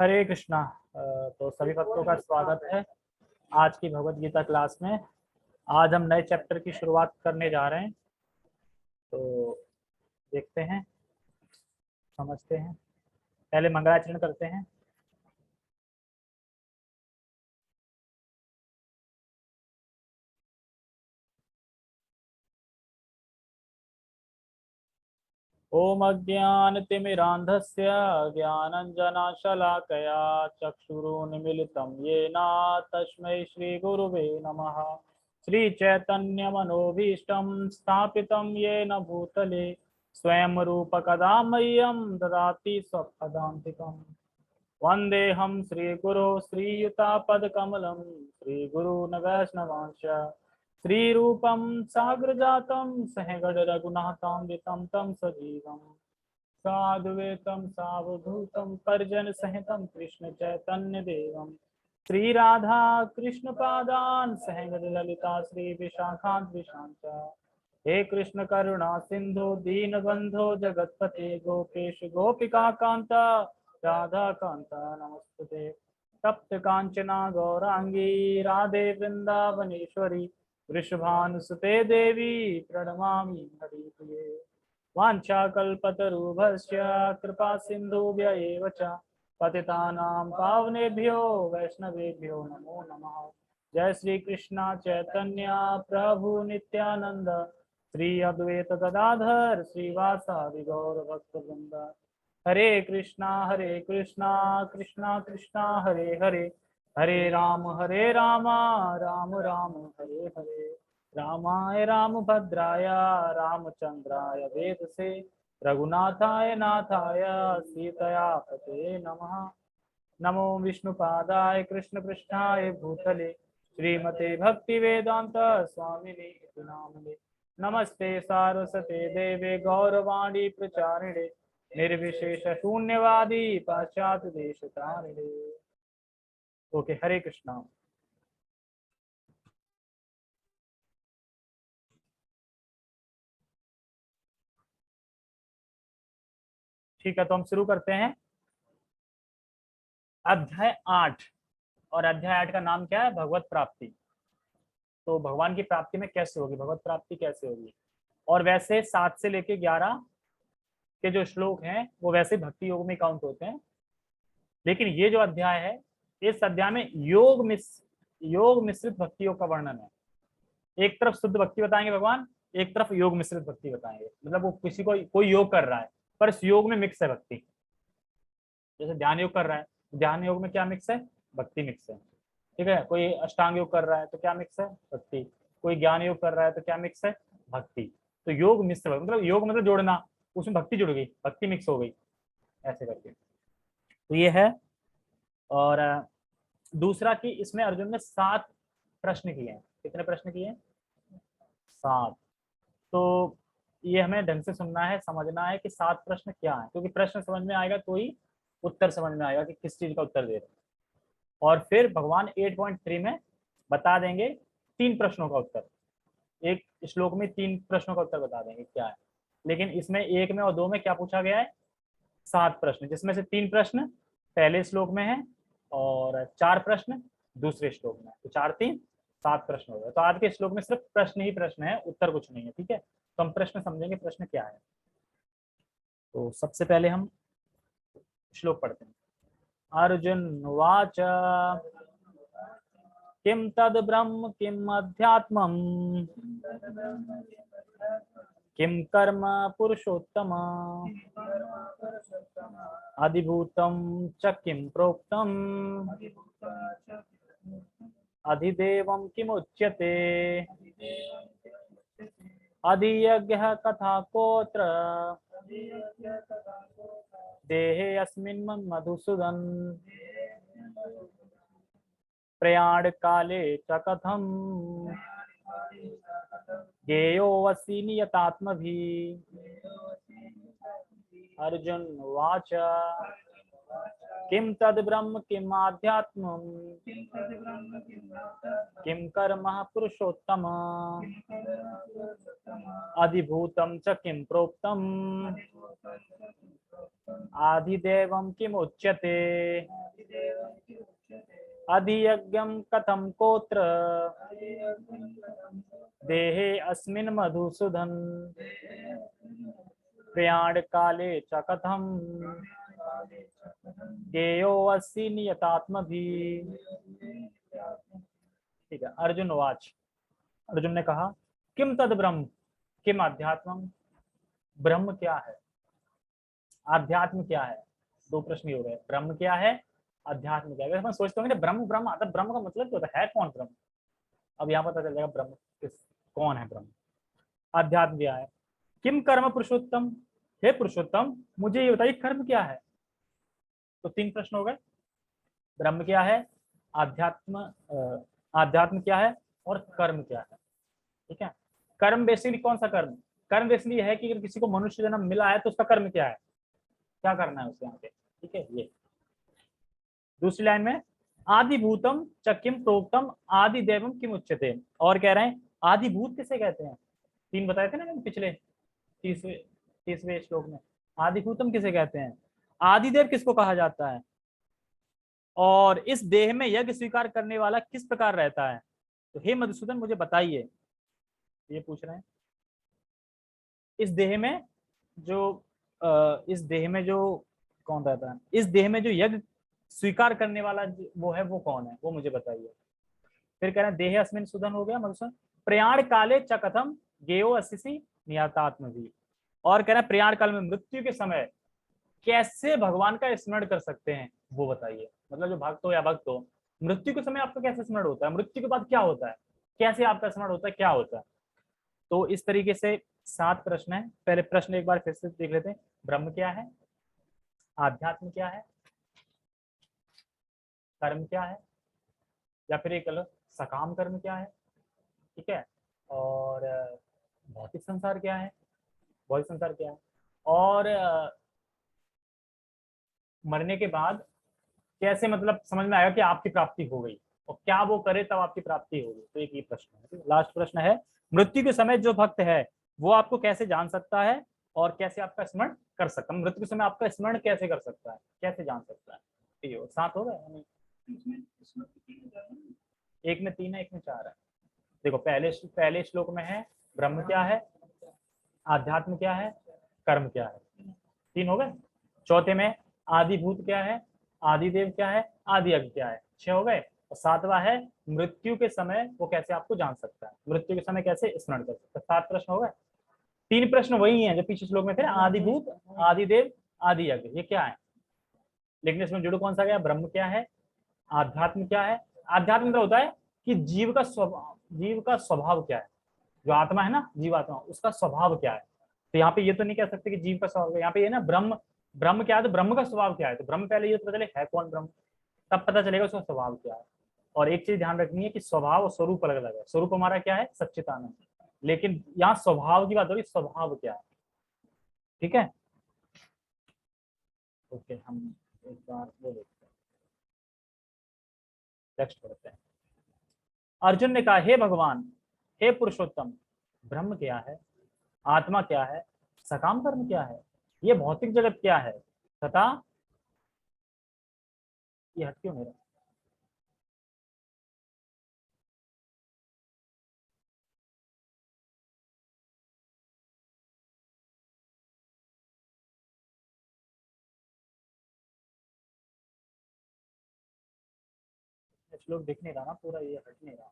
हरे कृष्णा। तो सभी भक्तों का स्वागत है आज की भगवत गीता क्लास में। आज हम नए चैप्टर की शुरुआत करने जा रहे हैं, तो देखते हैं, समझते हैं। पहले मंगलाचरण करते हैं। ओम अज्ञानतिमिरान्धस्य ज्ञानञ्जनशलाकया चक्षुरुन्मीलितं येन तस्मै श्रीगुरुवे नमः। श्रीचैतन्यमनोभीष्टं स्थापितं येन भूतले स्वयं रूपकदा मह्यं ददाति स्वपदान्तिकम्। वन्देऽहं श्रीगुरो श्रीयुतापदकमलं श्रीगुरून् वैष्णवांश्च श्रीरूपं साग्रजातं सहगणरघुनाथान्वितं तं सजीवं साद्वैतं सावधूतं परिजनसहितं कृष्णचैतन्यदेवं श्रीराधा कृष्णपादान् सहगणललिता श्रीविशाखान्विशां च। हे कृष्ण करुणा सिंधु दीनबंधो जगतपते गोपेश गोपिका कांता राधा कांता नमस्ते। तप्त कांचना गौरांगी राधे वृंदावनेश्वरी वृषभानुसुते देवी प्रणमामि हरिप्रिये। वाञ्छाकल्पतरुभ्यश्च कृपा सिन्धुभ्य एव च पतितानां पावनेभ्यो वैष्णवेभ्यो नमो नमः। जय श्री कृष्ण चैतन्य प्रभु नित्यानंद श्री अद्वैत गदाधर श्रीवासादि गौर भक्तवृंद। हरे कृष्णा कृष्णा कृष्णा हरे हरे, हरे राम राम राम हरे हरे। रामाय रामभद्राय रामचंद्राय वेदसे रघुनाथाय नाथाय सीतया पते नमः। नमो विष्णुपादाय कृष्णपृष्ठाय भूतले श्रीमते भक्तिवेदांत स्वामिने इति नामने। नमस्ते सारस्वते देवे गौरवाणी प्रचारिणे निर्विशेष शून्यवादी पाश्चात्य देश तारिणे। ओके, हरे कृष्णा। ठीक है, तो हम शुरू करते हैं। अध्याय 8, और अध्याय 8 का नाम क्या है? भगवत प्राप्ति। तो भगवान की प्राप्ति में कैसे होगी, भगवत प्राप्ति कैसे होगी। और वैसे 7 से लेके 11 के जो श्लोक हैं वो वैसे भक्ति योग में काउंट होते हैं, लेकिन ये जो अध्याय है, इस अध्याय में योग मिश्रित भक्ति योग का वर्णन है। एक तरफ शुद्ध भक्ति बताएंगे भगवान, एक तरफ योग मिश्रित भक्ति बताएंगे। मतलब वो किसी को कोई योग कर रहा है पर इस योग में मिक्स है भक्ति। जैसे ध्यान योग कर रहा है, ध्यान योग में क्या मिक्स है? भक्ति मिक्स है। ठीक है, कोई अष्टांग योग कर रहा है तो क्या मिक्स है? भक्ति। कोई ज्ञान योग कर रहा है तो क्या मिक्स है? भक्ति। तो योग मिश्र, मतलब योग मतलब जोड़ना, उसमें भक्ति जुड़ गई, भक्ति मिक्स हो गई, ऐसे करके। तो ये है। और दूसरा कि इसमें अर्जुन ने 7 प्रश्न किए हैं। कितने प्रश्न किए हैं? 7। तो ये हमें ढंग से सुनना है, समझना है कि 7 प्रश्न क्या है, क्योंकि प्रश्न समझ में आएगा तो ही उत्तर समझ में आएगा कि किस चीज का उत्तर दे रहे हैं। और फिर भगवान 8.3 में बता देंगे 3 प्रश्नों का उत्तर। एक श्लोक में 3 प्रश्नों का उत्तर बता देंगे क्या है, लेकिन इसमें 1 में और 2 में क्या पूछा गया है? 7 प्रश्न, जिसमें से 3 प्रश्न पहले श्लोक में है और 4 प्रश्न दूसरे श्लोक में। तो 4 3 7 प्रश्न हो गए। तो आज के श्लोक में सिर्फ प्रश्न ही प्रश्न है, उत्तर कुछ नहीं है। ठीक है, तो हम प्रश्न समझेंगे प्रश्न क्या है। तो सबसे पहले हम श्लोक पढ़ते हैं। अर्जुन वाच किम तद ब्रह्म किम अध्यात्मम् किम कर्म पुरुषोत्तम अधिभूतं च किम प्रोक्तम् अधिदेवं किमुच्यते अधियज्ञः कथा कोत्र देहे अस्मिन् मधुसूदन प्रयाण काले च कथम ज्ञेयोऽसि नियतात्मभिः। अर्जुन उवाच किं तद् ब्रह्म किम् आध्यात्मम् किं कर्म पुरुषोत्तम अधिभूतं च किं प्रोक्तम् आदिदेवं किमुच्यते। अधियज्ञं कथं कोत्र देहे अस्मिन् मधुसूदन प्रयाण काले च कथम ज्ञेयो अस्ति नियतात्मभि। ठीक है। अर्जुन वाच, अर्जुन ने कहा किम तद ब्रह्म, किम अध्यात्मम, ब्रह्म क्या है, आध्यात्म क्या है। दो प्रश्न ही हो गए, ब्रह्म क्या है, अध्यात्म क्या है। अगर हम सोचते होंगे ब्रह्म ब्रह्म आता, ब्रह्म का मतलब क्या होता है कौन ब्रह्म। अब यहाँ पता चल जाएगा ब्रह्म किस, कौन है ब्रह्म। अध्यात्म क्या है। किम कर्म पुरुषोत्तम, हे पुरुषोत्तम मुझे ये बताइए कर्म क्या है। तो तीन प्रश्न हो गए, ब्रह्म क्या है, आध्यात्म आध्यात्म क्या है, और कर्म क्या है। ठीक है। कर्म बेसिकली कौन सा कर्म, कर्म बेसिकली है कि अगर किसी को मनुष्य जन्म मिला है तो उसका कर्म क्या है, क्या करना है उसके यहाँ पे। ठीक है। ये दूसरी लाइन में आदिभूतम च किम प्रोक्तम आदि देवम किम उच्यते, और कह रहे हैं आदिभूत किसे कहते हैं। तीन बताए थे ना मैंने पिछले 30वें श्लोक में। आदिभूतम किसे कहते हैं, आदिदेव किसको कहा जाता है, और इस देह में यज्ञ स्वीकार करने वाला किस प्रकार रहता है। तो हे मधुसूदन मुझे बताइए, ये पूछ रहे हैं इस देह में जो इस देह में जो कौन रहता है, इस देह में जो यज्ञ स्वीकार करने वाला वो है, वो कौन है, वो मुझे बताइए। फिर कह रहे हैं देह अस्मिन सुदन हो गया मधुसूदन, प्रयाण काले च कथम गेयो अस्सी नियतात्म भी, और कह रहे हैं प्रयाण काल में मृत्यु के समय कैसे भगवान का स्मरण कर सकते हैं वो बताइए। मतलब जो भक्त हो या भक्त हो, मृत्यु के समय आपका कैसे स्मरण होता है, मृत्यु के बाद क्या होता है, कैसे आपका स्मरण होता है, क्या होता है। तो इस तरीके से 7 प्रश्न है। पहले प्रश्न एक बार फिर से देख लेते हैं, ब्रह्म क्या है, आध्यात्म क्या है, कर्म क्या है, या फिर एक अलग सकाम कर्म क्या है। ठीक है। और भौतिक संसार क्या है, भौतिक संसार क्या है, और मरने के बाद कैसे मतलब समझ में आएगा कि आपकी प्राप्ति हो गई, और क्या वो करे तब आपकी प्राप्ति होगी। तो एक ये प्रश्न है। लास्ट प्रश्न है मृत्यु के समय जो भक्त है वो आपको कैसे जान सकता है, और कैसे आपका स्मरण कर सकता है, मृत्यु के समय आपका स्मरण कैसे कर सकता है, कैसे जान सकता है। तो 7 हो गए, एक में 3 है एक में 4 है। देखो पहले श्लोक में है ब्रह्म क्या है, आध्यात्म क्या है, कर्म क्या है, 3 हो गए। चौथे में आदिभूत क्या है, आदिदेव क्या है, आदि यज्ञ क्या है, 6 हो गए। और 7वां है मृत्यु के समय वो कैसे आपको जान सकता है, मृत्यु के समय कैसे स्मरण कर सकता है। 7 प्रश्न हो गए। 3 प्रश्न वही हैं जो पिछले श्लोक में थे, आदिभूत, आदिदेव, आदि यज्ञ, ये क्या है। लेकिन इसमें जुड़ कौन सा गया, ब्रह्म क्या है, आध्यात्म क्या है। आध्यात्म मतलब होता है कि जीव का स्वभाव क्या है, जो आत्मा है ना, जीवात्मा, उसका स्वभाव क्या है। तो यहाँ पे ये तो नहीं कह सकते कि जीव का स्वभाव, यहाँ पे ये ना ब्रह्म, ब्रह्म क्या है, तो ब्रह्म का स्वभाव क्या है। तो ब्रह्म पहले ये पता चले है कौन ब्रह्म, तब पता चलेगा उसका स्वभाव क्या है। और एक चीज ध्यान रखनी है कि स्वभाव और स्वरूप अलग अलग है। स्वरूप हमारा क्या है, सच्चिदानंद, लेकिन यहाँ स्वभाव की बात हो रही, स्वभाव क्या है। ठीक है। ओके, हम एक बार वो देखते हैं, टेक्स्ट पढ़ते हैं। अर्जुन ने कहा हे भगवान, हे पुरुषोत्तम, ब्रह्म क्या है, आत्मा क्या है, सकाम कर्म क्या है, ये भौतिक जगत क्या है, तथा ये हट क्यों मेरा। श्लोक दिख नहीं रहा ना पूरा, ये हट नहीं रहा।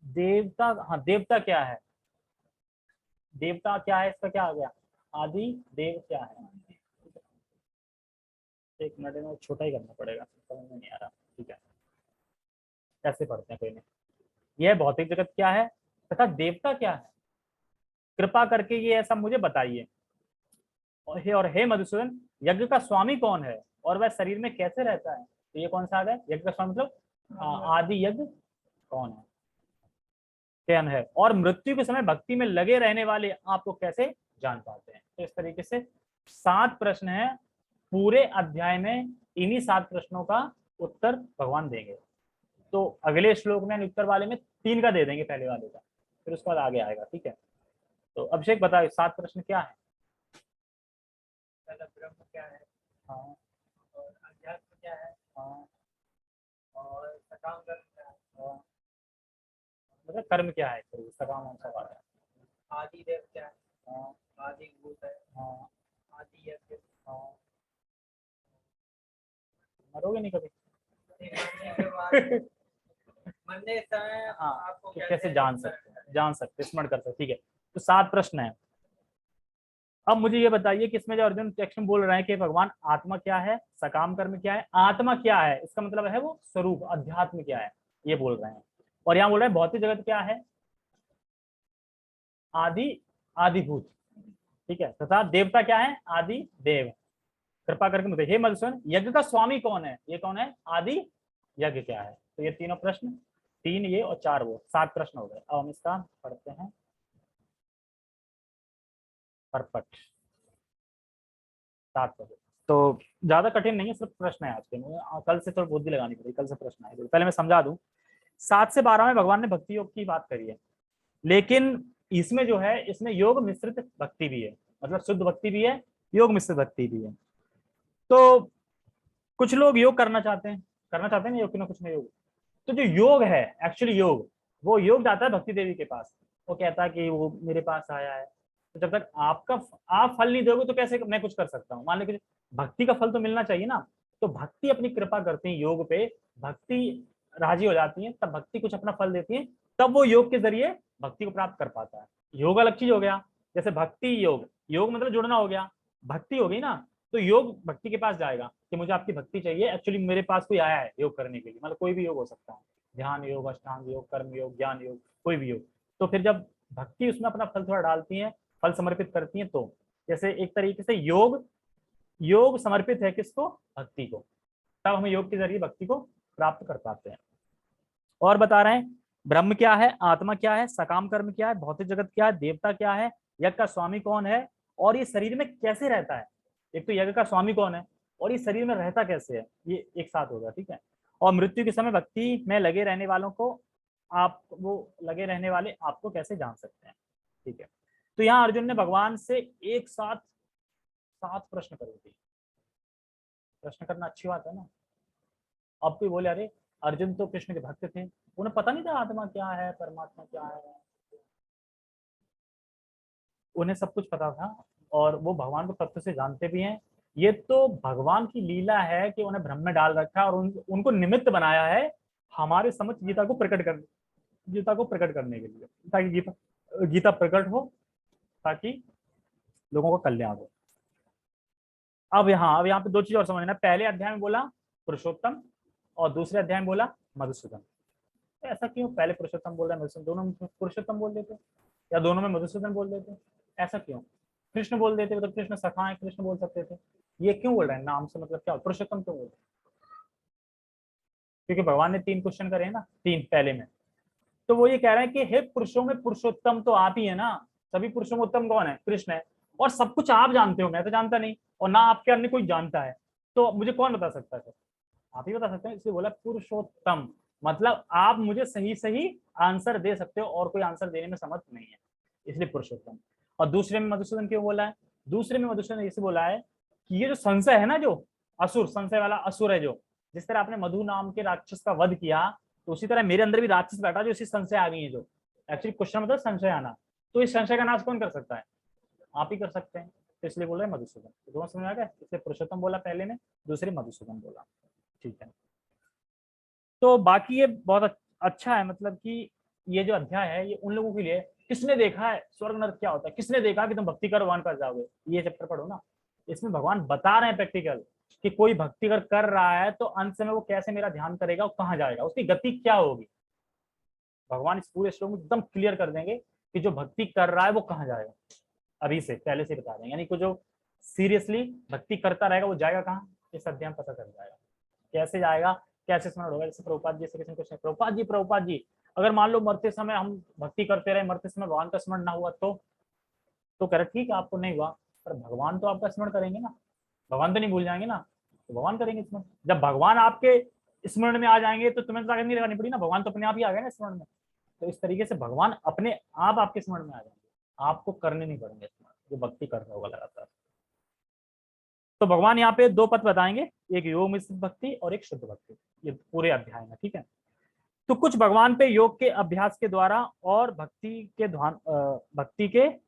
देवता, हाँ देवता क्या है, देवता क्या है, इसका क्या आ गया, आदि देव क्या है। एक मिनट में छोटा ही करना पड़ेगा, समझ में नहीं आ रहा। ठीक है, कैसे पढ़ते हैं, कोई नहीं। यह भौतिक जगत क्या है, तथा देवता क्या है, कृपा करके ये ऐसा मुझे बताइए। और हे मधुसूदन, यज्ञ का स्वामी कौन है, और वह शरीर में कैसे रहता है। तो ये कौन सा आ गया, यज्ञ का स्वामी मतलब आदि यज्ञ कौन है, कौन है, और मृत्यु के समय भक्ति में लगे रहने वाले आपको कैसे जान पाते हैं। तो इस तरीके से 7 प्रश्न है पूरे अध्याय में। इन्हीं 7 प्रश्नों का उत्तर भगवान देंगे। तो अगले श्लोक में उत्तर वाले में 3 का दे देंगे, पहले वाले का, फिर उसके बाद आगे आएगा। ठीक है। तो अभिषेक बताओ 7 प्रश्न क्या है। ब्रह्म क्या है, हाँ और अध्यात्म क्या है, हाँ और सकाम कर्म क्या है, हाँ। मतलब कर्म क्या है, फिर उसका काम कौन सा वाला है? आदि देव क्या है, हाँ आदि भूत है, हाँ आदि यज्ञ। हाँ। मरोगे नहीं कभी। ये मरने के बाद मरने समय हाँ, आपको तो कैसे कैसे जान स्मरण सकते हैं, करें? जान सकते स्मरण कर सकते, ठीक है। तो 7 प्रश्न है। अब मुझे ये बताइए कि इसमें जो अर्जुन टेक्स्ट में बोल रहे हैं कि भगवान आत्मा क्या है, सकाम कर्म क्या है, आत्मा क्या है, इसका मतलब है वो स्वरूप अध्यात्म क्या है, ये बोल रहे हैं। और यहाँ बोल रहे हैं भौतिक जगत क्या है, आदि आदिभूत, ठीक है, तथा देवता क्या है, आदि देव। कृपा करके मुझे, हे मधुसूदन यज्ञ का स्वामी कौन है, ये कौन है, आदि यज्ञ क्या है। तो ये तीनों प्रश्न, 3 ये और 4 वो, 7 प्रश्न हो गए। अब हम इसका पढ़ते हैं परपट 7 बजे। तो ज्यादा कठिन नहीं है, सिर्फ प्रश्न है आज के, कल से थोड़ी बुद्धि लगानी पड़ेगी, कल से प्रश्न है। पहले मैं समझा दूं, 7 से 12 में भगवान ने भक्ति योग की बात करी है, लेकिन इसमें जो है, इसमें योग मिश्रित भक्ति भी है, मतलब शुद्ध भक्ति भी है, योग मिश्रित भक्ति भी है। तो कुछ लोग योग करना चाहते हैं ना, योग ना कुछ नहीं योग। तो जो योग है, एक्चुअली योग, वो योग जाता है भक्ति देवी के पास। वो कहता है कि वो मेरे पास आया है, तो जब तक आप फल नहीं दोगे तो कैसे मैं कुछ कर सकता हूँ, मान लीजिए भक्ति का फल तो मिलना चाहिए ना। तो भक्ति अपनी कृपा करती है योग पे, भक्ति राजी हो जाती है, तब भक्ति कुछ अपना फल देती है, तब वो योग के जरिए भक्ति को प्राप्त कर पाता है। योग अलग चीज हो गया, जैसे भक्ति योग, योग मतलब जुड़ना हो गया, भक्ति हो गई ना, तो योग भक्ति के पास जाएगा कि मुझे आपकी भक्ति चाहिए, एक्चुअली मेरे पास कोई आया है योग करने के लिए, मतलब कोई भी योग हो सकता है, ध्यान योग, अष्टांग योग, कर्म योग, ज्ञान योग, कोई भी योग। तो फिर जब भक्ति उसमें अपना फल थोड़ा डालती है, फल समर्पित करती है, तो जैसे एक तरीके से योग योग समर्पित है किसको, भक्ति को, तब हम योग के जरिए भक्ति को प्राप्त कर पाते हैं। और बता रहे हैं ब्रह्म क्या है, आत्मा क्या है, सकाम कर्म क्या है, भौतिक जगत क्या है, देवता क्या है, यज्ञ का स्वामी कौन है, और ये शरीर में कैसे रहता है। एक तो यज्ञ का स्वामी कौन है, और ये शरीर में रहता कैसे है, ये एक साथ होगा, ठीक है। और मृत्यु के समय भक्ति में लगे रहने वालों को, आप वो लगे रहने वाले आपको कैसे जान सकते हैं, ठीक है। तो यहाँ अर्जुन ने भगवान से एक साथ 7 प्रश्न करे थे। प्रश्न करना अच्छी बात है ना। अब कोई बोले अरे अर्जुन तो कृष्ण के भक्त थे, उन्हें पता नहीं था आत्मा क्या है, परमात्मा क्या है। उन्हें सब कुछ पता था, और वो भगवान को तत्व से जानते भी हैं। ये तो भगवान की लीला है कि उन्हें भ्रम में डाल रखा है और उनको निमित्त बनाया है हमारे समझ गीता को प्रकट करने के लिए, ताकि गीता गीता प्रकट हो, ताकि लोगों का कल्याण हो। अब यहाँ पे 2 चीज और समझना, पहले अध्याय में बोला पुरुषोत्तम, और दूसरे अध्याय में बोला मधुसूदन। तो ऐसा क्यों, पहले पुरुषोत्तम बोल रहा है, मधुसूदन, दोनों में पुरुषोत्तम बोल देते, या दोनों में मधुसूदन बोल देते, ऐसा क्यों। कृष्ण बोल देते तो कृष्ण सखा है, कृष्ण बोल सकते थे, ये क्यों बोल रहे हैं, नाम से मतलब क्या, पुरुषोत्तम क्यों बोल रहे हैं? क्योंकि भगवान ने 3 क्वेश्चन करे हैं ना, 3 पहले में। तो वो ये कह रहे हैं कि हे पुरुषों में पुरुषोत्तम तो आप ही है ना, सभी पुरुषों में उत्तम कौन है, कृष्ण है, और सब कुछ आप जानते हो, मैं तो जानता नहीं, और ना आपके अन्य कोई जानता है, तो मुझे कौन बता सकता है, आप ही बता सकते हैं, इसलिए बोला पुरुषोत्तम, मतलब आप मुझे सही सही आंसर दे सकते हो, और कोई आंसर देने में समर्थ नहीं है, इसलिए पुरुषोत्तम। और दूसरे में मधुसूदन क्यों बोला है, दूसरे में मधुसूदन इसे बोला है कि ये जो संशय है ना, जो असुर, संशय वाला असुर है, जो जिस तरह आपने मधु नाम के राक्षस का वध किया, तो उसी तरह मेरे अंदर भी राक्षस बैठा जो इसी संशय आ गई है, जो एक्चुअली क्वेश्चन मतलब संशय आना, तो इस संशय का नाश कौन कर सकता है, आप ही कर सकते हैं, तो इसलिए बोल रहे हैं मधुसूदन। तो दोनों समझ आ गया, इसलिए पुरुषोत्तम बोला पहले में, दूसरे मधुसूदन बोला, ठीक है। तो बाकी ये बहुत अच्छा है, मतलब कि ये जो अध्याय है ये उन लोगों के लिए, किसने देखा है स्वर्ग नरक क्या होता है, किसने देखा कि तुम भक्ति कर भगवान पर जाओगे, ये चैप्टर पढ़ो ना। इसमें भगवान बता रहे हैं प्रैक्टिकल कि कोई भक्ति कर रहा है तो अंत में वो कैसे मेरा ध्यान करेगा, वो कहाँ जाएगा, उसकी गति क्या होगी। भगवान इस पूरे श्लोक में एकदम क्लियर कर देंगे कि जो भक्ति कर रहा है वो कहाँ जाएगा, अभी से पहले से बता देंगे, यानी कि जो सीरियसली भक्ति करता रहेगा वो जाएगा कहाँ, इस अध्याय में पता चल जाएगा कैसे जाएगा, कैसे स्मरण होगा। जैसे प्रभुपाद जी से किसी ने क्वेश्चन, प्रभुपाद जी अगर मान लो मरते समय हम भक्ति करते रहे, मरते समय भगवान का स्मरण ना हुआ तो कह रहे ठीक है आपको नहीं हुआ, पर भगवान तो आपका स्मरण करेंगे ना, भगवान तो नहीं भूल जाएंगे ना, तो भगवान करेंगे स्मरण। जब भगवान आपके स्मरण में आ जाएंगे तो तुम्हें तो ताकत नहीं लगानी पड़ी ना, भगवान तो अपने आप ही आ गए ना स्मरण में। तो इस तरीके से भगवान अपने आप आपके स्मरण में आ जाएंगे, आपको करने नहीं पड़ेंगे स्मरण, जो भक्ति कर रहा होगा लगातार। तो भगवान यहाँ पे दो पद बताएंगे, एक योग मिश्रित भक्ति और एक शुद्ध भक्ति, ये पूरे अध्याय में, ठीक है। तो कुछ भगवान पे योग के अभ्यास के द्वारा और भक्ति के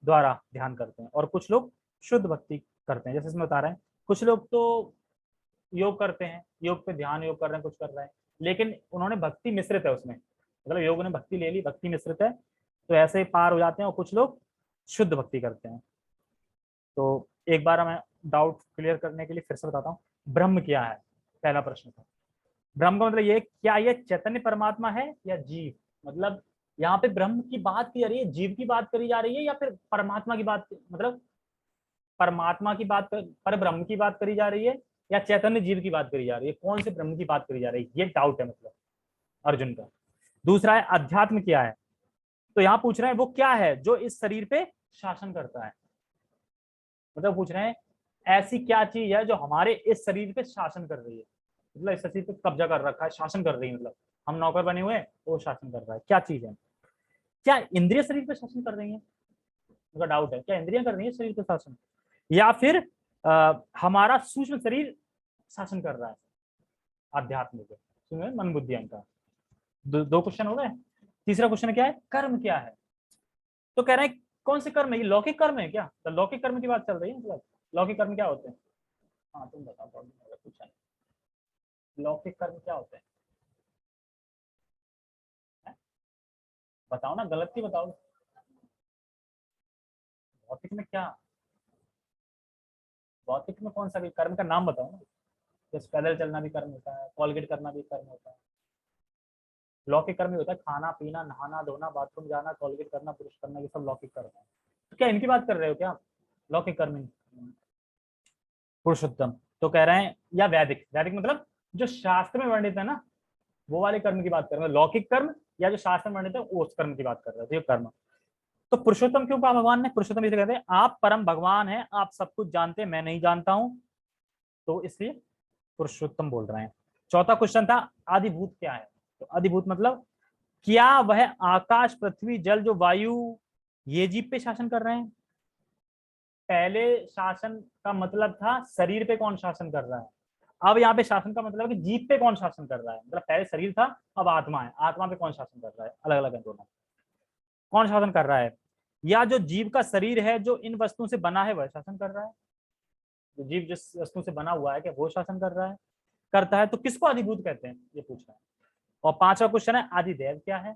द्वारा ध्यान करते हैं, और कुछ लोग शुद्ध भक्ति करते हैं, जैसे इसमें बता रहे हैं। कुछ लोग तो योग करते हैं, योग पे ध्यान योग कर रहे हैं, कुछ कर रहे हैं, लेकिन उन्होंने भक्ति मिश्रित है उसमें, मतलब योग ने भक्ति ले ली, भक्ति मिश्रित है, तो ऐसे ही पार हो जाते हैं। और कुछ लोग शुद्ध भक्ति करते हैं। तो एक बार मैं डाउट क्लियर करने के लिए फिर से बताता हूँ, ब्रह्म क्या है, पहला प्रश्न था। ब्रह्म का मतलब ये, क्या ये चैतन्य परमात्मा है या जीव? मतलब यहाँ पे ब्रह्म की बात की जा रही है, जीव की बात करी जा रही है, या फिर परमात्मा की बात, मतलब परमात्मा की बात पर ब्रह्म की बात करी जा रही है, या चैतन्य जीव की बात करी जा रही है? कौन से ब्रह्म की बात करी जा रही है, ये डाउट है मतलब अर्जुन का। दूसरा है अध्यात्म क्या है, तो यहाँ पूछ रहे हैं वो क्या है जो इस शरीर पे शासन करता है, मतलब पूछ रहे हैं ऐसी क्या चीज है जो हमारे इस शरीर पे शासन कर रही है, मतलब इस शरीर पे कब्जा कर रखा है, शासन कर रही है, मतलब हम नौकर बने हुए हैं, वो शासन कर रहा है, क्या चीज है? क्या इंद्रिय शरीर पे शासन कर रही है? उनका डाउट है, क्या इंद्रियां कर रही है शरीर पे शासन, या फिर हमारा सूक्ष्म शरीर शासन कर रहा है आध्यात्म पे, मन बुद्धि अहंकार। दो क्वेश्चन हो गए। तीसरा क्वेश्चन क्या है, कर्म क्या है? तो कह रहे हैं कौन से कर्म है, ये लौकिक कर्म है क्या? तो लौकिक कर्म की बात चल रही है, मतलब लौकिक कर्म क्या होते हैं? हाँ तुम बताओ, पूछा लौकिक कर्म क्या होते हैं? बताओ ना, गलत की बताओ। भौतिक में क्या, भौतिक में कौन सा भी कर्म का नाम बताओ ना। जैसे पैदल चलना भी कर्म होता है, कॉलगेट करना भी कर्म होता है। लौकिक कर्म ही होता है खाना पीना, नहाना धोना, बाथरूम जाना, कॉलगेट करना, ब्रश करना, ये सब लौकिक कर्म है। तो क्या इनकी बात कर रहे हो क्या, लौकिक कर्म? पुरुषोत्तम तो कह रहे हैं, या वैदिक, वैदिक मतलब जो शास्त्र में वर्णित है ना, वो वाले कर्म की बात कर रहे हैं, लौकिक कर्म या जो शास्त्र में वर्णित है उस कर्म की बात कर रहे थे, ये कर्म। तो पुरुषोत्तम क्यों कहा भगवान ने? पुरुषोत्तम इसे कहते हैं आप परम भगवान हैं, आप सब कुछ जानते हैं, मैं नहीं जानता हूं, तो इसलिए पुरुषोत्तम बोल रहे हैं। चौथा क्वेश्चन था आदिभूत क्या है, तो आदिभूत मतलब क्या वह आकाश पृथ्वी जल जो वायु ये जीव पे शासन कर रहे हैं? पहले शासन का मतलब था शरीर पे कौन शासन कर रहा है, अब यहाँ पे शासन का मतलब है कि जीव पे कौन शासन कर रहा है, मतलब पहले शरीर था अब आत्मा है, आत्मा पे कौन शासन कर रहा है, अलग अलग है दोनों, कौन शासन कर रहा है? या जो जीव का शरीर है जो इन वस्तुओं से बना है वह शासन कर रहा है, जो जीव जिस वस्तु से बना हुआ है क्या वो शासन कर रहा है, करता है? तो किसको आदिभूत कहते हैं, ये पूछ रहा है। और पांचवा क्वेश्चन है आदिदेव क्या है?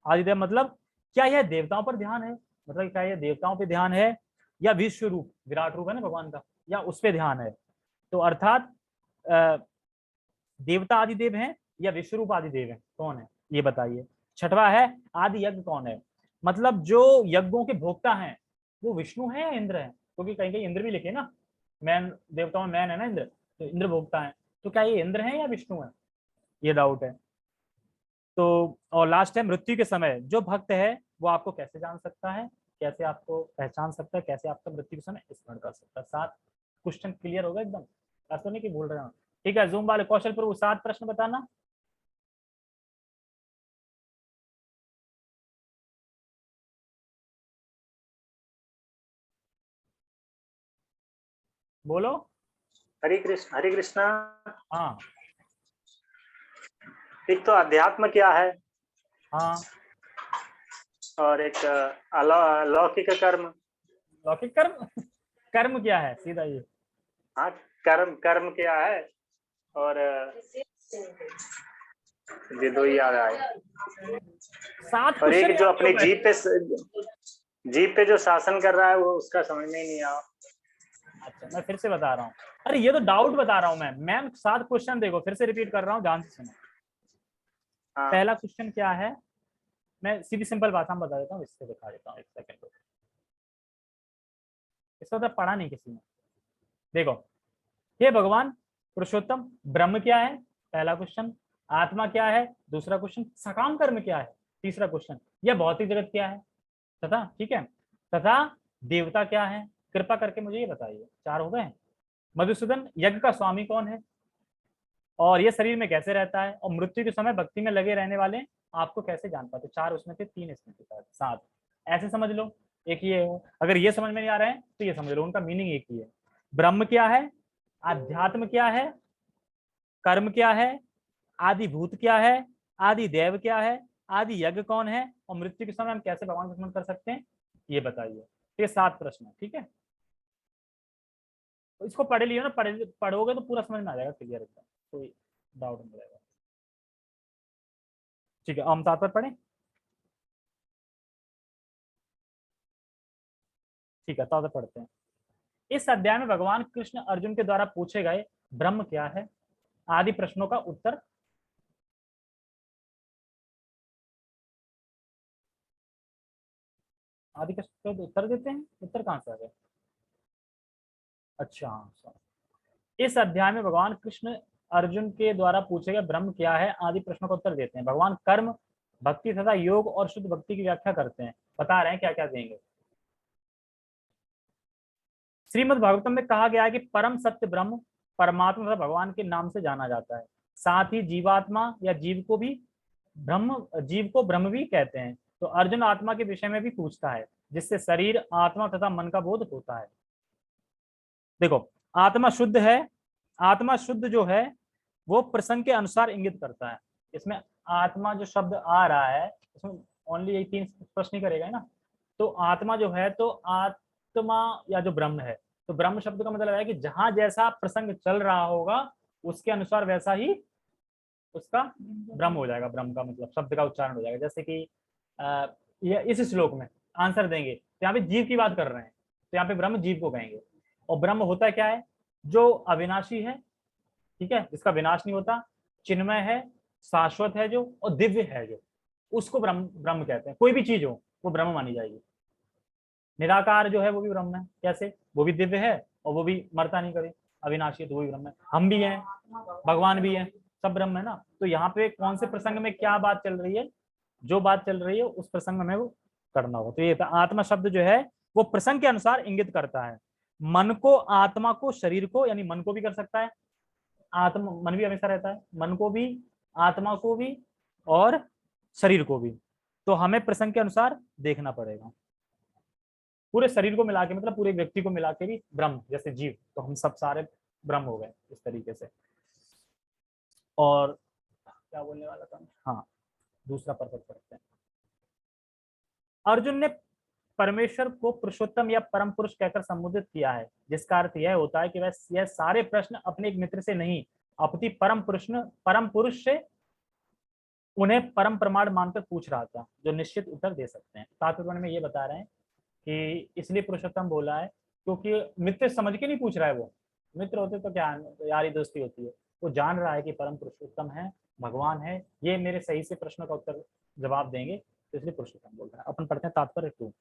आदिदेव मतलब क्या यह देवताओं पर ध्यान है, मतलब क्या यह देवताओं पे ध्यान है, या विश्व रूप विराट रूप है ना भगवान का, या उस पे ध्यान है? तो अर्थात देवता आदिदेव हैं या विश्व रूप आदिदेव है, कौन है ये बताइए। छठवा है आदि यज्ञ कौन है, मतलब जो यज्ञों के भोक्ता हैं वो विष्णु है या इंद्र है, क्योंकि कहीं कहीं इंद्र भी लिखे ना, मैन देवताओं में मैन है ना इंद्र, तो इंद्र भोक्ता है, तो क्या ये इंद्र है या विष्णु है, ये डाउट है। तो और लास्ट है मृत्यु के समय जो भक्त है वो आपको कैसे जान सकता है, कैसे आपको पहचान सकता है, कैसे आपका मृत्यु के समय स्मरण कर सकता है। 7 क्वेश्चन क्लियर होगा एकदम, ऐसा नहीं कि भूल रहे हो। ठीक है, जूम वाले कौशल प्रभु 7 प्रश्न बताना। बोलो। हरे कृष्ण हरे कृष्णा। हाँ एक तो अध्यात्म क्या है, हाँ, और एक लौकिक कर्म। लौकिक कर्म कर्म क्या है सीधा ये? हाँ, कर्म कर्म क्या है, और ये दो ही याद आए। 7 और क्वेश्चन एक जो अपनी जीप पे जो शासन कर रहा है वो उसका समझ में ही नहीं आया। अच्छा मैं फिर से बता रहा हूँ, अरे ये तो डाउट बता रहा हूँ मैं मैम। 7 क्वेश्चन देखो, फिर से रिपीट कर रहा हूँ, ध्यान से सुनो। हाँ, पहला क्वेश्चन क्या है, मैं सीधी सिंपल भाषा में बता देता हूँ, इससे दिखा देता हूँ, एक सेकंड। इसका तो पढ़ा नहीं किसी ने। देखो, हे भगवान पुरुषोत्तम, ब्रह्म क्या है, पहला क्वेश्चन। आत्मा क्या है, दूसरा क्वेश्चन। सकाम कर्म क्या है, तीसरा क्वेश्चन। यह भौतिक जगत क्या है, तथा ठीक है, तथा देवता क्या है, कृपा करके मुझे ये बताइए। 4 हो गए। मधुसूदन, यज्ञ का स्वामी कौन है, और ये शरीर में कैसे रहता है, और मृत्यु के समय भक्ति में लगे रहने वाले आपको कैसे जान पाते। 4 उसमें थे, 3 इसमें थे, 7। ऐसे समझ लो, एक ये हो। अगर ये समझ में नहीं आ रहे हैं तो ये समझ लो, उनका मीनिंग एक ही है। ब्रह्म क्या है, अध्यात्म क्या है, कर्म क्या है, आदि भूत क्या है, आदि देव क्या है, आदि यज्ञ कौन है, और मृत्यु के समय हम कैसे भगवान को स्मरण कर सकते हैं, ये बताइए। ये 7 प्रश्न है, ठीक है। तो इसको पढ़ लियो ना, पढ़ोगे तो पूरा समझ में आ जाएगा, क्लियर एकदम, कोई डाउट नहीं रहेगा। ठीक है, हम 7 पर पढ़े। ठीक है, तो पढ़ते हैं। इस अध्याय में भगवान कृष्ण अर्जुन के द्वारा पूछे गए ब्रह्म क्या है आदि प्रश्नों का उत्तर आदि का उत्तर देते हैं। उत्तर कहां से आ गया? अच्छा हाँ, इस अध्याय में भगवान कृष्ण अर्जुन के द्वारा पूछे गए ब्रह्म क्या है आदि प्रश्नों का उत्तर देते हैं। भगवान कर्म, भक्ति तथा योग और शुद्ध भक्ति की व्याख्या करते हैं। बता रहे हैं क्या क्या देंगे। श्रीमद् भागवतम में कहा गया है कि परम सत्य ब्रह्म परमात्मा तथा भगवान के नाम से जाना जाता है। साथ ही जीवात्मा या जीव को ब्रह्म भी कहते हैं। तो अर्जुन आत्मा के विषय में भी पूछता है, जिससे शरीर, आत्मा तथा मन का बोध होता है। देखो, आत्मा शुद्ध है। आत्मा शुद्ध जो है वो प्रसंग के अनुसार इंगित करता है। इसमें आत्मा जो शब्द आ रहा है, इसमें ओनली यही 3 प्रश्न ही करेगा ना। तो आत्मा जो है, तो आत्मा या जो ब्रह्म है, तो ब्रह्म शब्द का मतलब है कि जहां जैसा प्रसंग चल रहा होगा उसके अनुसार वैसा ही उसका ब्रह्म हो जाएगा। ब्रह्म का मतलब शब्द का उच्चारण हो जाएगा। जैसे कि ये इस श्लोक में आंसर देंगे तो यहाँ पे जीव की बात कर रहे हैं, तो यहाँ पे ब्रह्म जीव को कहेंगे। और ब्रह्म होता क्या है? जो अविनाशी है, ठीक है, जिसका विनाश नहीं होता, चिन्मय है, शाश्वत है जो, और दिव्य है जो, उसको ब्रह्म ब्रह्म कहते हैं। कोई भी चीज हो वो ब्रह्म मानी जाएगी। निराकार जो है वो भी ब्रह्म है। कैसे? वो भी दिव्य है और वो भी मरता नहीं कभी, अविनाशी है, तो वो भी ब्रह्म है। हम भी हैं, भगवान भी है, सब ब्रह्म है ना। तो यहाँ पे कौन से प्रसंग में क्या बात चल रही है, जो बात चल रही है उस प्रसंग में वो करना होगा। तो ये आत्मा शब्द जो है वो प्रसंग के अनुसार इंगित करता है। मन को, आत्मा को, शरीर को, यानी मन को भी कर सकता है। आत्मा, मन भी हमेशा रहता है, मन को भी, आत्मा को भी और शरीर को भी। तो हमें प्रसंग के अनुसार देखना पड़ेगा। पूरे शरीर को मिला के, मतलब पूरे व्यक्ति को मिला के भी ब्रह्म, जैसे जीव, तो हम सब सारे ब्रह्म हो गए इस तरीके से। और क्या बोलने वाला था? हाँ, दूसरा पर्वत पढ़ते हैं। अर्जुन ने परमेश्वर को पुरुषोत्तम या परम पुरुष कहकर संबोधित किया है, जिसका अर्थ यह होता है कि वह यह सारे प्रश्न अपने एक मित्र से नहीं, अपनी परम पुरुष से उन्हें परम प्रमाण मानकर पूछ रहा था, जो निश्चित उत्तर दे सकते हैं। तात्पर्य में ये बता रहे हैं कि इसलिए पुरुषोत्तम बोला है क्योंकि मित्र समझ के नहीं पूछ रहा है। वो मित्र होते तो क्या यारी दोस्ती होती है। वो जान रहा है कि परम पुरुषोत्तम है, भगवान है, ये मेरे सही से प्रश्नों का उत्तर जवाब देंगे, तो इसलिए पुरुषोत्तम बोल रहा है। अपन पढ़ते हैं तात्पर्य 2।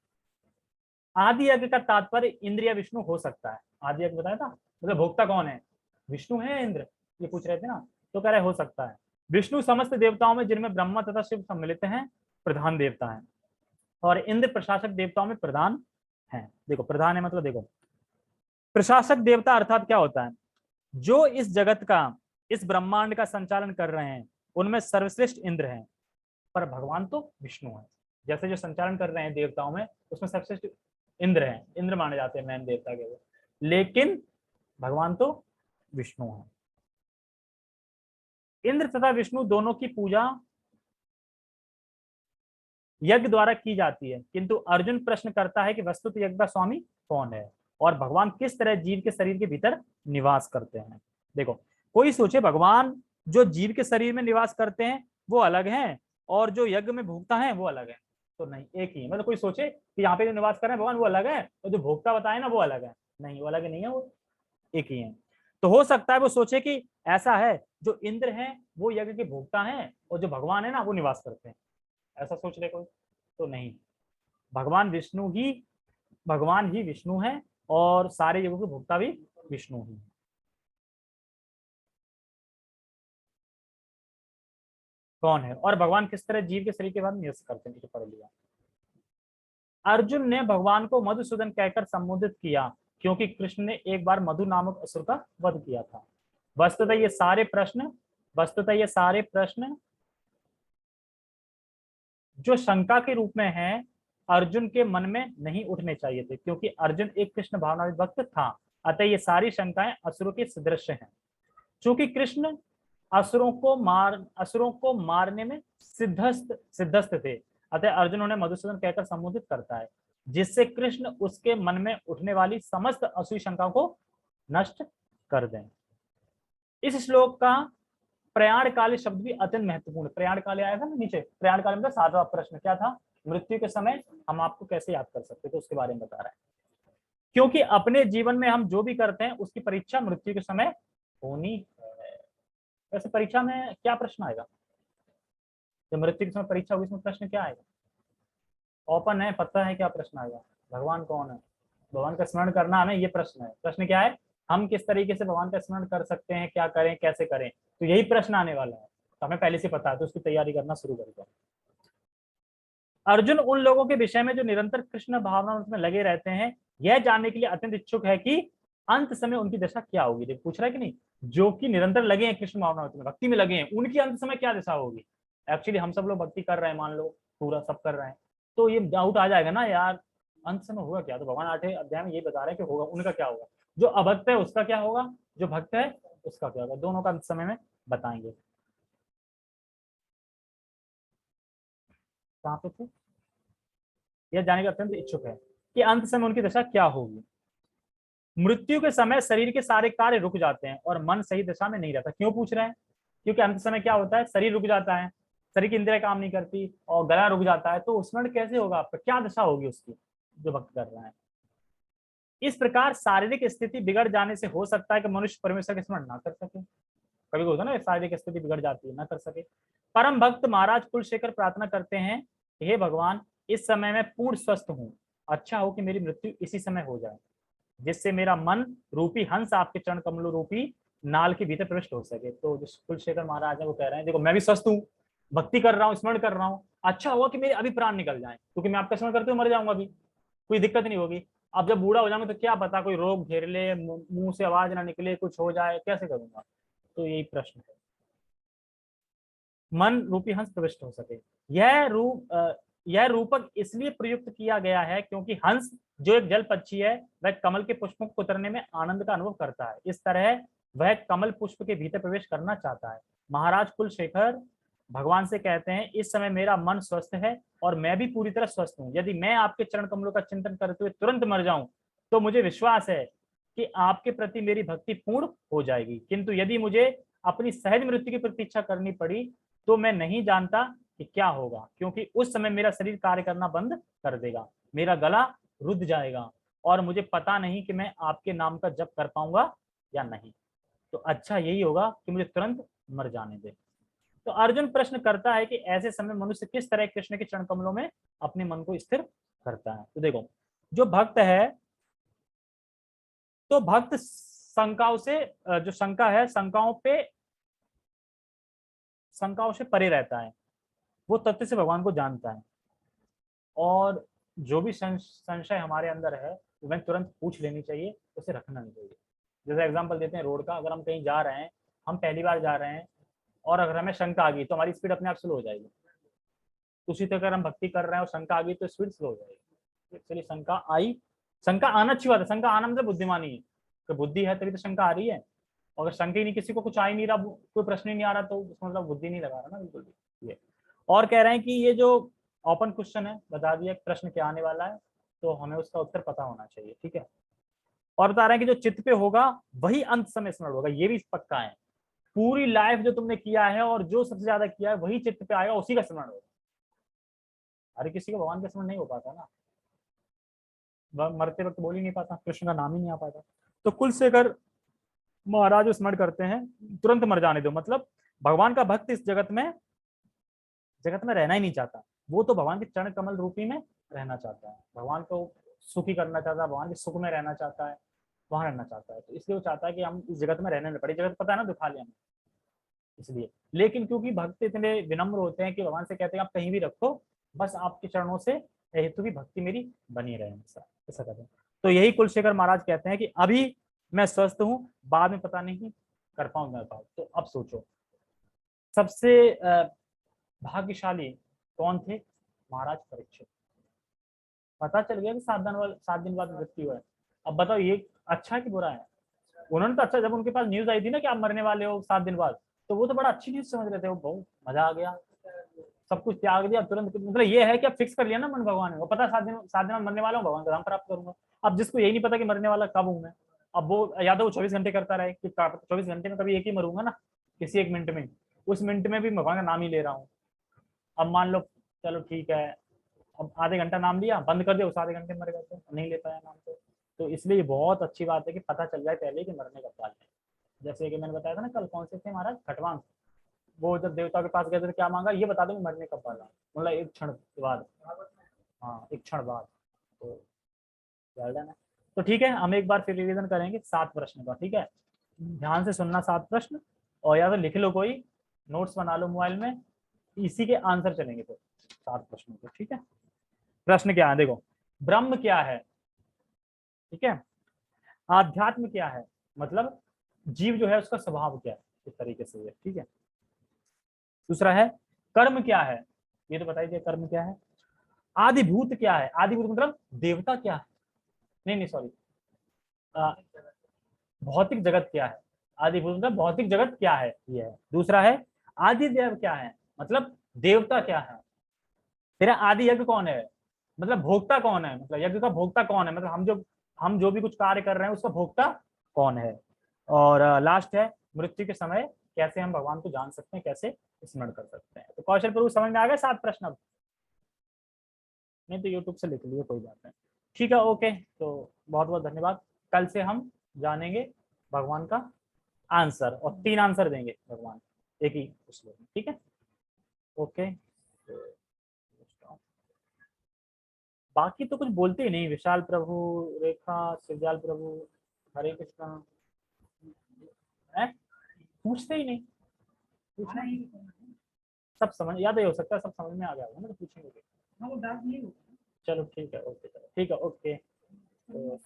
आदि यज्ञ का तात्पर्य इंद्र या विष्णु हो सकता है। आदि यज्ञ बताया था, मतलब भोक्ता कौन है? विष्णु है, इंद्र? ये पूछ रहे थे ना, तो कह रहे हो सकता है। विष्णु समस्त देवताओं में, जिनमें ब्रह्मा तथा शिव सम्मिलित हैं, प्रधान देवता है। और इंद्र प्रशासक देवताओं में प्रधान है। देखो, प्रधान है मतलब, देखो, प्रशासक देवता अर्थात क्या होता है? जो इस जगत का, इस ब्रह्मांड का संचालन कर रहे हैं, उनमें सर्वश्रेष्ठ इंद्र हैं। पर भगवान तो विष्णु है। जैसे जो संचालन कर रहे हैं देवताओं में, उसमें सर्वश्रेष्ठ इंद्र हैं, इंद्र माने जाते हैं मैन देवता के वो। लेकिन भगवान तो विष्णु है। इंद्र तथा विष्णु दोनों की पूजा यज्ञ द्वारा की जाती है, किंतु अर्जुन प्रश्न करता है कि वस्तुतः यज्ञ का स्वामी कौन है और भगवान किस तरह जीव के शरीर के भीतर निवास करते हैं। देखो, कोई सोचे भगवान जो जीव के शरीर में निवास करते हैं वो अलग हैं और जो यज्ञ में भोगता है वो अलग है, तो नहीं, एक ही है। मतलब कोई सोचे कि यहाँ पे जो निवास कर रहे हैं भगवान वो अलग है और जो भोगता बताए ना वो अलग है, नहीं, वो अलग नहीं है, वो एक ही है। तो हो सकता है वो सोचे कि ऐसा है, जो इंद्र है वो यज्ञ के भोगता है और जो भगवान है ना वो निवास करते हैं, ऐसा सोच रहे कोई, तो नहीं। भगवान भगवान ही विष्णु है और सारे युगों के भोक्ता भी विष्णु ही। कौन है और भगवान किस तरह जीव के शरीर के बाद निवास करते हैं, पढ़ लिया। अर्जुन ने भगवान को मधुसूदन कहकर संबोधित किया क्योंकि कृष्ण ने एक बार मधु नामक असुर का वध किया था। वस्तुतः ये सारे प्रश्न जो शंका के रूप में हैं, अर्जुन के मन में नहीं उठने चाहिए थे, क्योंकि अर्जुन एक कृष्ण भावनावित भक्त था। अतः ये सारी शंकाएं असुरों के सदृश हैं। चूंकि कृष्ण असुरों को मारने में सिद्धस्त थे, अतः अर्जुन उन्हें मधुसूदन कहकर संबोधित करता है, जिससे कृष्ण उसके मन में उठने वाली समस्त असुरी शंकाओं को नष्ट कर दें। इस श्लोक का प्रयाण काले शब्द भी अत्यंत महत्वपूर्ण। प्रयाण काले आया था ना नीचे, प्रयाण काले मतलब 7वां प्रश्न क्या था, मृत्यु के समय हम आपको कैसे याद कर सकते, तो उसके बारे में बता रहा है। क्योंकि अपने जीवन में हम जो भी करते हैं उसकी परीक्षा मृत्यु के समय होनी है। वैसे परीक्षा में क्या प्रश्न आएगा, जब मृत्यु के समय परीक्षा होगी, इसमें प्रश्न क्या आएगा? ओपन है, पता है क्या प्रश्न आएगा? भगवान कौन है, भगवान का स्मरण करना हमें, ये प्रश्न है। प्रश्न क्या है, हम किस तरीके से भगवान का स्मरण कर सकते हैं, क्या करें, कैसे करें, तो यही प्रश्न आने वाला है। तो हमें पहले से पता है, तो उसकी तैयारी करना शुरू कर दो। अर्जुन उन लोगों के विषय में जो निरंतर कृष्ण भावना में लगे रहते हैं, यह जानने के लिए अत्यंत इच्छुक है कि अंत समय उनकी दशा क्या होगी। देख पूछ रहा है कि नहीं, जो कि निरंतर लगे हैं कृष्ण भावना में, भक्ति में लगे हैं, उनकी अंत समय क्या दशा होगी। एक्चुअली हम सब लोग भक्ति कर रहे हैं, मान लो पूरा सब कर रहे हैं, तो ये डाउट आ जाएगा ना यार, अंत समय होगा क्या। तो भगवान 8वें अध्याय में ये बता रहे हैं कि होगा, उनका क्या होगा, जो अभक्त है उसका क्या होगा, जो भक्त है उसका क्या होगा, दोनों का अंत समय में बताएंगे। कहाँ पे थे, यह जानने का अत्यंत इच्छुक है कि अंत समय उनकी दशा क्या होगी। मृत्यु के समय शरीर के सारे कार्य रुक जाते हैं और मन सही दशा में नहीं रहता। क्यों पूछ रहे हैं, क्योंकि अंत समय क्या होता है, शरीर रुक जाता है, शरीर की इंद्रियां काम नहीं करती और गला रुक जाता है, तो स्मरण कैसे होगा आपका, क्या दशा होगी उसकी जो भक्त कर रहा है। इस प्रकार शारीरिक स्थिति बिगड़ जाने से हो सकता है कि मनुष्य परमेश्वर के स्मरण ना कर सके। कभी होता है ना, शारीरिक स्थिति बिगड़ जाती है, ना कर सके। परम भक्त महाराज कुलशेखर प्रार्थना करते हैं, हे भगवान, इस समय मैं पूर्ण स्वस्थ हूँ, अच्छा हो कि मेरी मृत्यु इसी समय हो जाए, जिससे मेरा मन रूपी हंस आपके चरण कमलों रूपी नाल के भीतर प्रविष्ट हो सके। तो जो कुलशेखर महाराज है वो कह रहे हैं, देखो मैं भी स्वस्थ हूँ, भक्ति कर रहा हूँ, स्मरण कर रहा हूँ, अच्छा हुआ कि मेरे अभी प्राण निकल जाए, क्योंकि मैं आपका स्मरण करते हुए मर जाऊंगा, अभी कोई दिक्कत नहीं होगी। अब जब बूढ़ा हो जाऊंगा तो क्या पता कोई रोग घेर ले, मुंह से आवाज ना निकले, कुछ हो जाए, कैसे करूंगा। तो यही प्रश्न है, मन रूपी हंस प्रविष्ट हो सके। यह रूपक इसलिए प्रयुक्त किया गया है क्योंकि हंस जो एक जल पक्षी है, वह कमल के पुष्पों को उतरने में आनंद का अनुभव करता है, इस तरह वह कमल पुष्प के भीतर प्रवेश करना चाहता है। महाराज कुलशेखर भगवान से कहते हैं, इस समय मेरा मन स्वस्थ है और मैं भी पूरी तरह स्वस्थ हूँ। यदि मैं आपके चरण कमलों का चिंतन करते हुए तुरंत मर जाऊं तो मुझे विश्वास है कि आपके प्रति मेरी भक्ति पूर्ण हो जाएगी, किंतु यदि मुझे अपनी सहज मृत्यु की प्रतीक्षा करनी पड़ी तो मैं नहीं जानता कि क्या होगा, क्योंकि उस समय मेरा शरीर कार्य करना बंद कर देगा, मेरा गला रुध जाएगा और मुझे पता नहीं कि मैं आपके नाम का जप कर पाऊंगा या नहीं। तो अच्छा यही होगा कि मुझे तुरंत मर जाने दे। तो अर्जुन प्रश्न करता है कि ऐसे समय मनुष्य किस तरह कृष्ण के चरण कमलों में अपने मन को स्थिर करता है। तो देखो, जो भक्त है, तो भक्त शंकाओं से, जो शंका है, शंकाओं से परे रहता है, वो तथ्य से भगवान को जानता है, और जो भी संशय हमारे अंदर है वो हमें तुरंत पूछ लेनी चाहिए, उसे रखना नहीं चाहिए। जैसे एग्जांपल देते हैं रोड का, अगर हम कहीं जा रहे हैं, हम पहली बार जा रहे हैं और अगर हमें शंका आ गई तो हमारी स्पीड अपने आप स्लो हो जाएगी। उसी तरह अगर हम भक्ति कर रहे हैं और शंका आ गई तो स्पीड स्लो हो जाएगी। चलिए शंका आई, शंका आना अच्छी बात है, शंका आना मतलब बुद्धिमानी है, तो बुद्धि है तभी तो शंका आ रही है। अगर शंका ही नहीं, किसी को कुछ आ ही नहीं रहा, कोई प्रश्न ही नहीं आ रहा, तो उसका मतलब बुद्धि नहीं लगा रहा ना, बिल्कुल भी। ये और कह रहे हैं कि ये जो ओपन क्वेश्चन है, बता दिया प्रश्न क्या आने वाला है, तो हमें उसका उत्तर पता होना चाहिए, ठीक है। और बता रहे हैं कि जो चित्त पे होगा वही अंत समय स्मरण होगा, ये भी पक्का है। पूरी लाइफ जो तुमने किया है और जो सबसे ज्यादा किया है वही चित्त पे आएगा, उसी का स्मरण होगा। हर किसी को भगवान का स्मरण नहीं हो पाता ना, मरते वक्त बोल ही नहीं पाता, कृष्ण का नाम ही नहीं आ पाता। तो कुलशेखर महाराज स्मरण करते हैं, तुरंत मर जाने दो, मतलब भगवान का भक्त इस जगत में रहना ही नहीं चाहता, वो तो भगवान के चरण कमल रूपी में रहना चाहता है, भगवान को सुखी करना चाहता है, भगवान के सुख में रहना चाहता है, वहां रहना चाहता है। तो इसलिए वो चाहता है कि हम इस जगत में रहने न पड़े, जगत पता है ना दुखा लिया हमें, इसलिए। लेकिन क्योंकि भक्त इतने विनम्र होते हैं कि भगवान से कहते हैं आप कहीं भी रखो, बस आपके चरणों से हेतु की भक्ति मेरी बनी रहे, ऐसा कहते हैं। तो यही कुलशेखर महाराज कहते हैं कि अभी मैं स्वस्थ हूँ, बाद में पता नहीं कर पाऊंगा। तो अब सोचो, सबसे भाग्यशाली कौन थे? महाराज परीक्षित। पता चल गया कि 7 दिन बाद मृत्यु है, अब बताओ ये अच्छा है कि बुरा है? उन्होंने तो अच्छा, जब उनके पास न्यूज आई थी ना कि आप मरने वाले हो 7 दिन बाद, तो वो तो बड़ा अच्छी न्यूज समझ रहे थे, वो बहुत मजा आ गया, सब कुछ त्याग दिया तुरंत। मतलब ये है कि अब फिक्स कर लिया ना मन भगवान ने, वो पता 7 दिन बाद मरने वाला हूँ, भगवान का नाम प्राप्त करूंगा। अब जिसको यही नहीं पता कि मरने वाला कब हूं मैं, अब वो या तो वो 24 घंटे करता रहे कि 24 घंटे में कभी एक ही मरूंगा ना, किसी एक मिनट में, उस मिनट में भी भगवान का नाम ही ले रहा हूँ। अब मान लो, चलो ठीक है, अब आधे घंटा नाम लिया, बंद कर दिया, उस आधे घंटे में मर गए तो नहीं ले पाया नाम तो इसलिए ये बहुत अच्छी बात है कि पता चल जाए पहले कि मरने कब वाले हैं। जैसे कि मैंने बताया था ना कल, कौन से थे महाराज, खटवांग, वो जब देवता के पास गए थे तो क्या मांगा, ये बता दो मरने कब वाला हूं। मतलब एक क्षण बाद, हाँ एक क्षण बाद, तो याद है ना। तो ठीक है, हम एक बार फिर रिवीजन करेंगे 7 प्रश्न का, ठीक है? ध्यान से सुनना 7 प्रश्न, और या तो लिख लो, कोई नोट्स बना लो मोबाइल में, इसी के आंसर चलेंगे फिर 7 प्रश्नों के, ठीक है? प्रश्न क्या है देखो, ब्रह्म क्या है, ठीक है? आध्यात्म क्या है, मतलब जीव जो है उसका स्वभाव क्या है, इस तरीके से ये, ठीक है? दूसरा है कर्म क्या है, ये तो बताइए कर्म क्या है। आदिभूत क्या है, आदिभूत मतलब देवता क्या है, नहीं नहीं सॉरी, भौतिक जगत क्या है, आदिभूत मतलब भौतिक जगत क्या है, ये है। दूसरा है आदिदेव क्या है, मतलब देवता क्या है। तेरा आदि यज्ञ कौन है, मतलब भोक्ता कौन है, मतलब यज्ञ का भोक्ता कौन है, मतलब हम जो भी कुछ कार्य कर रहे हैं उसका भोक्ता कौन है। और लास्ट है मृत्यु के समय कैसे हम भगवान को जान सकते हैं, कैसे स्मरण कर सकते हैं। तो कौशल प्रभु समझ में आ गए 7 प्रश्न? अब नहीं तो यूट्यूब से लिख लिए, कोई बात नहीं, ठीक है, ओके। तो बहुत बहुत धन्यवाद, कल से हम जानेंगे भगवान का आंसर, और 3 आंसर देंगे भगवान एक ही श्लोक में, ठीक है? ओके, बाकी तो कुछ बोलते ही नहीं, विशाल प्रभु, रेखा, शिवजाल प्रभु, हरे कृष्णा, है पूछते ही नहीं, पूछना ही सब समझ, या तो ये हो सकता है सब समझ में आ गया होगा ना, तो पूछेंगे। चलो ठीक है, ओके, चलो ठीक है, ओके। तो